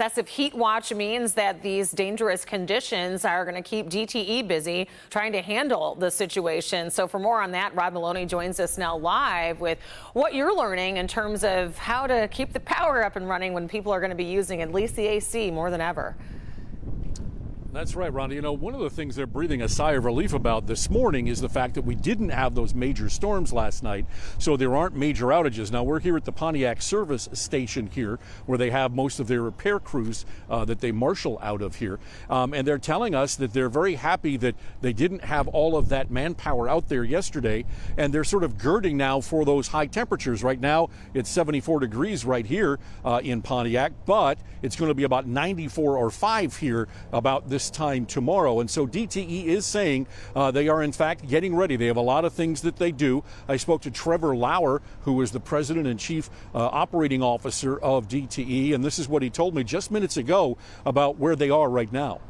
Excessive heat watch means that these dangerous conditions are going to keep DTE busy trying to handle the situation. So for more on that, Rod Maloney joins us now live with what you're learning in terms of how to keep the power up and running when people are going to be using at least the AC more than ever. That's right, Rhonda. You know, one of the things they're breathing a sigh of relief about this morning is the fact that we didn't have those major storms last night, so there aren't major outages. Now, we're here at the Pontiac service station here, where they have most of their repair crews that they marshal out of here. And they're telling us that they're very happy that they didn't have all of that manpower out there yesterday, and they're sort of girding now for those high temperatures. Right now, it's 74 degrees right here in Pontiac, but it's going to be about 94 or 5 here about this time tomorrow. And so DTE is saying they are in fact getting ready. They have a lot of things that they do. I spoke to Trevor Lauer, who is the president and chief operating officer of DTE, and this is what he told me just minutes ago about where they are right now.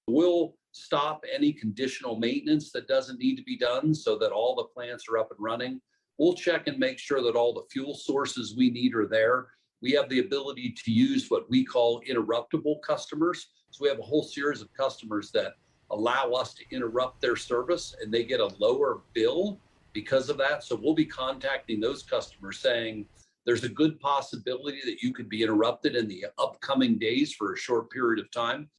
We'll stop any conditional maintenance that doesn't need to be done so that all the plants are up and running. We'll check and make sure that all the fuel sources we need are there. We have the ability to use what we call interruptible customers. So we have a whole series of customers that allow us to interrupt their service, and they get a lower bill because of that. So we'll be contacting those customers saying there's a good possibility that you could be interrupted in the upcoming days for a short period of time.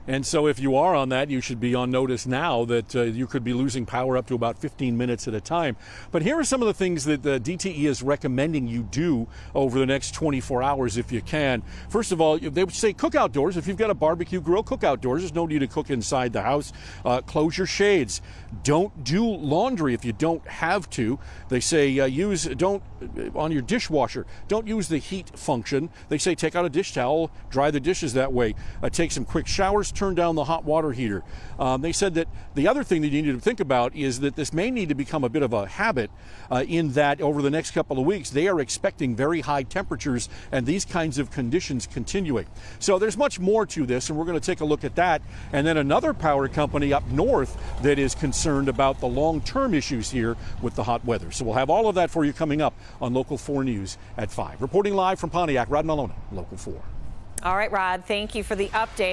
And so if you are on that, you should be on notice now that you could be losing power up to about 15 minutes at a time. But here are some of the things that the DTE is recommending you do over the next 24 hours if you can. First of all, they would say cook outdoors. If you've got a barbecue grill, cook outdoors. There's no need to cook inside the house. Close your shades. Don't do laundry if you don't have to. They say on your dishwasher, don't use the heat function. They say take out a dish towel, dry the dishes that way. Take some quick showers, turn down the hot water heater. They said that the other thing that you need to think about is that this may need to become a bit of a habit in that over the next couple of weeks, they are expecting very high temperatures and these kinds of conditions continuing. So there's much more to this, and we're going to take a look at that. And then another power company up north that is concerned about the long-term issues here with the hot weather. So we'll have all of that for you coming up on Local 4 News at 5. Reporting live from Pontiac, Rod Maloney, Local 4. All right, Rod, thank you for the update.